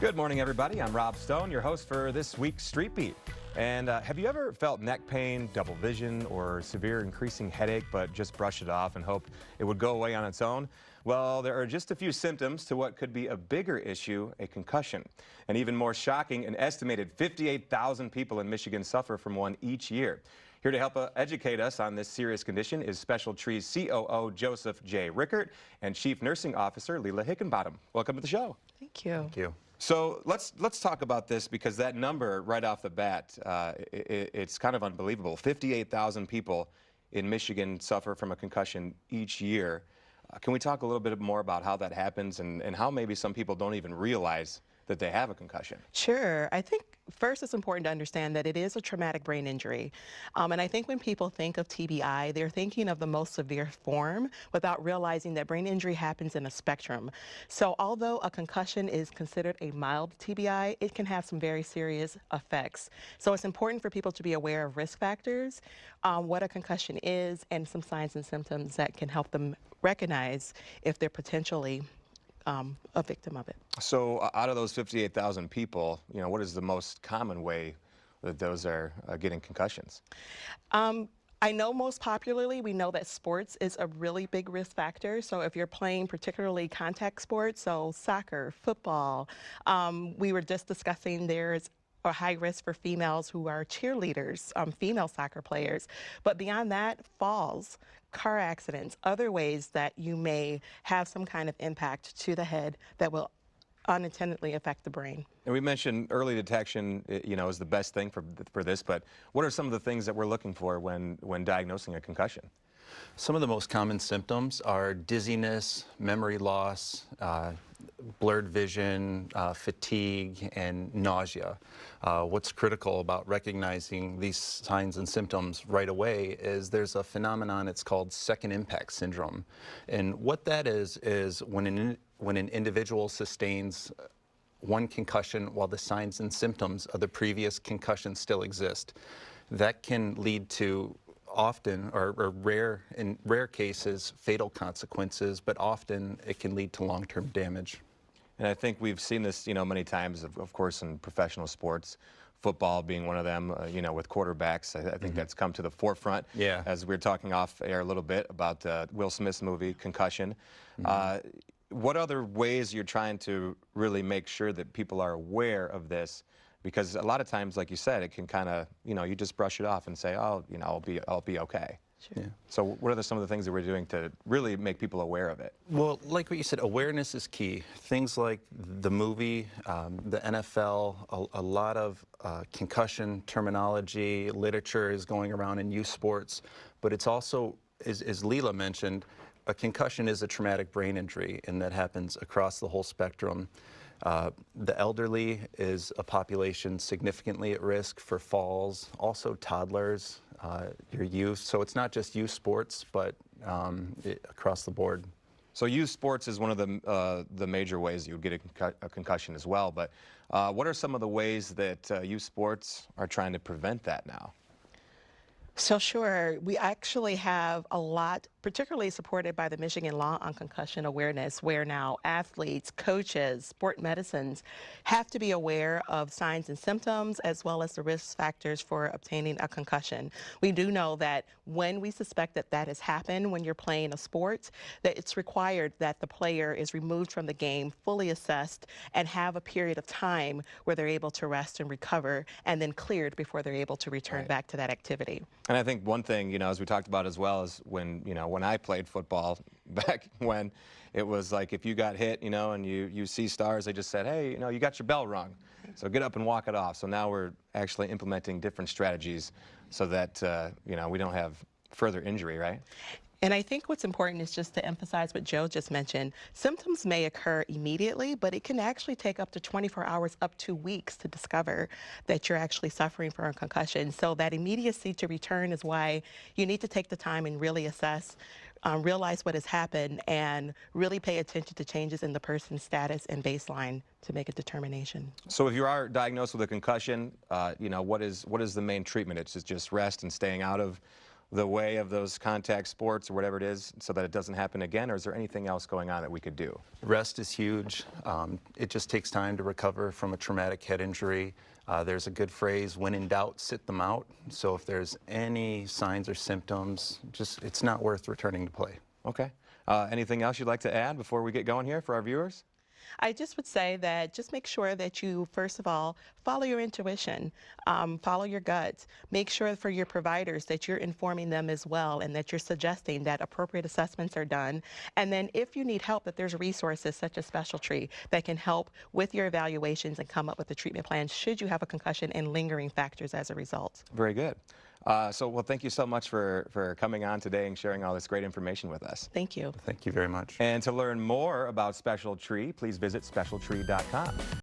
Good morning, everybody. I'm Rob Stone, your host for this week's Street Beat. And have you ever felt neck pain, double vision, or severe increasing headache, but just brush it off and hope it would go away on its own? Well, there are just a few symptoms to what could be a bigger issue, a concussion. And even more shocking, an estimated 58,000 people in Michigan suffer from one each year. Here to help educate us on this serious condition is Special Trees COO Joseph J. Rickert and Chief Nursing Officer Leila Hickenbottom. Welcome to the show. Thank you. Thank you. So let's talk about this, because that number right off the bat, it's kind of unbelievable. 58,000 people in Michigan suffer from a concussion each year. Can we talk a little bit more about how that happens and how maybe some people don't even realize that they have a concussion? Sure. I think first it's important to understand that it is a traumatic brain injury. And I think when people think of TBI, they're thinking of the most severe form without realizing that brain injury happens in a spectrum. So although a concussion is considered a mild TBI, it can have some very serious effects. So it's important for people to be aware of risk factors, what a concussion is, and some signs and symptoms that can help them recognize if they're potentially a victim of it. So out of those 58,000 people, what is the most common way that those are getting concussions? I know most popularly, we know that sports is a really big risk factor. So if you're playing particularly contact sports, so soccer, football, we were just discussing there's a high risk for females who are cheerleaders, female soccer players. But beyond that, falls, car accidents, other ways that you may have some kind of impact to the head that will unintendedly affect the brain. And we mentioned early detection, is the best thing for this, but what are some of the things that we're looking for when diagnosing a concussion? Some of the most common symptoms are dizziness, memory loss, blurred vision, fatigue, and nausea. What's critical about recognizing these signs and symptoms right away is there's a phenomenon, it's called second impact syndrome. And what that is when an individual sustains one concussion while the signs and symptoms of the previous concussion still exist. That can lead to often, or in rare cases, fatal consequences, but often it can lead to long-term damage. And I think we've seen this, many times, of course, in professional sports, football being one of them, with quarterbacks. I think that's come to the forefront. Yeah. As we were talking off air a little bit about Will Smith's movie, Concussion. What other ways you're trying to really make sure that people are aware of this? Because a lot of times, like you said, it can kind of, you just brush it off and say, oh, I'll be okay. Sure. Yeah. So what are some of the things that we're doing to really make people aware of it? Well, like what you said, awareness is key. Things like the movie, the NFL, a lot of concussion terminology, literature is going around in youth sports, but it's also, as Leila mentioned, a concussion is a traumatic brain injury, and that happens across the whole spectrum. The elderly is a population significantly at risk for falls, also toddlers, your youth. So it's not just youth sports, but across the board. So youth sports is one of the major ways you would get a concussion as well. But what are some of the ways that youth sports are trying to prevent that now? So sure, we actually have a lot, particularly supported by the Michigan Law on Concussion Awareness, where now athletes, coaches, sport medicines have to be aware of signs and symptoms as well as the risk factors for obtaining a concussion. We do know that when we suspect that that has happened when you're playing a sport, that it's required that the player is removed from the game, fully assessed, and have a period of time where they're able to rest and recover, and then cleared before they're able to return back to that activity. And I think one thing, as we talked about as well, is when I played football back when, it was like if you got hit, and you see stars, they just said, hey, you got your bell rung, so get up and walk it off. So now we're actually implementing different strategies so that, we don't have further injury, right? And I think what's important is just to emphasize what Joe just mentioned. Symptoms may occur immediately, but it can actually take up to 24 hours, up to weeks to discover that you're actually suffering from a concussion. So that immediacy to return is why you need to take the time and really assess, realize what has happened, and really pay attention to changes in the person's status and baseline to make a determination. So if you are diagnosed with a concussion, what is the main treatment? It's just rest and staying out of the way of those contact sports or whatever it is so that it doesn't happen again, or is there anything else going on that we could do? Rest is huge. It just takes time to recover from a traumatic head injury. There's a good phrase, when in doubt, sit them out. So if there's any signs or symptoms, it's not worth returning to play. Okay. Anything else you'd like to add before we get going here for our viewers? I just would say that just make sure that you, first of all, follow your intuition, follow your gut. Make sure for your providers that you're informing them as well and that you're suggesting that appropriate assessments are done. And then if you need help, that there's resources such as Specialty that can help with your evaluations and come up with a treatment plan should you have a concussion and lingering factors as a result. Very good. Well, thank you so much for coming on today and sharing all this great information with us. Thank you. Thank you very much. And to learn more about Specialty, please visit specialtree.com.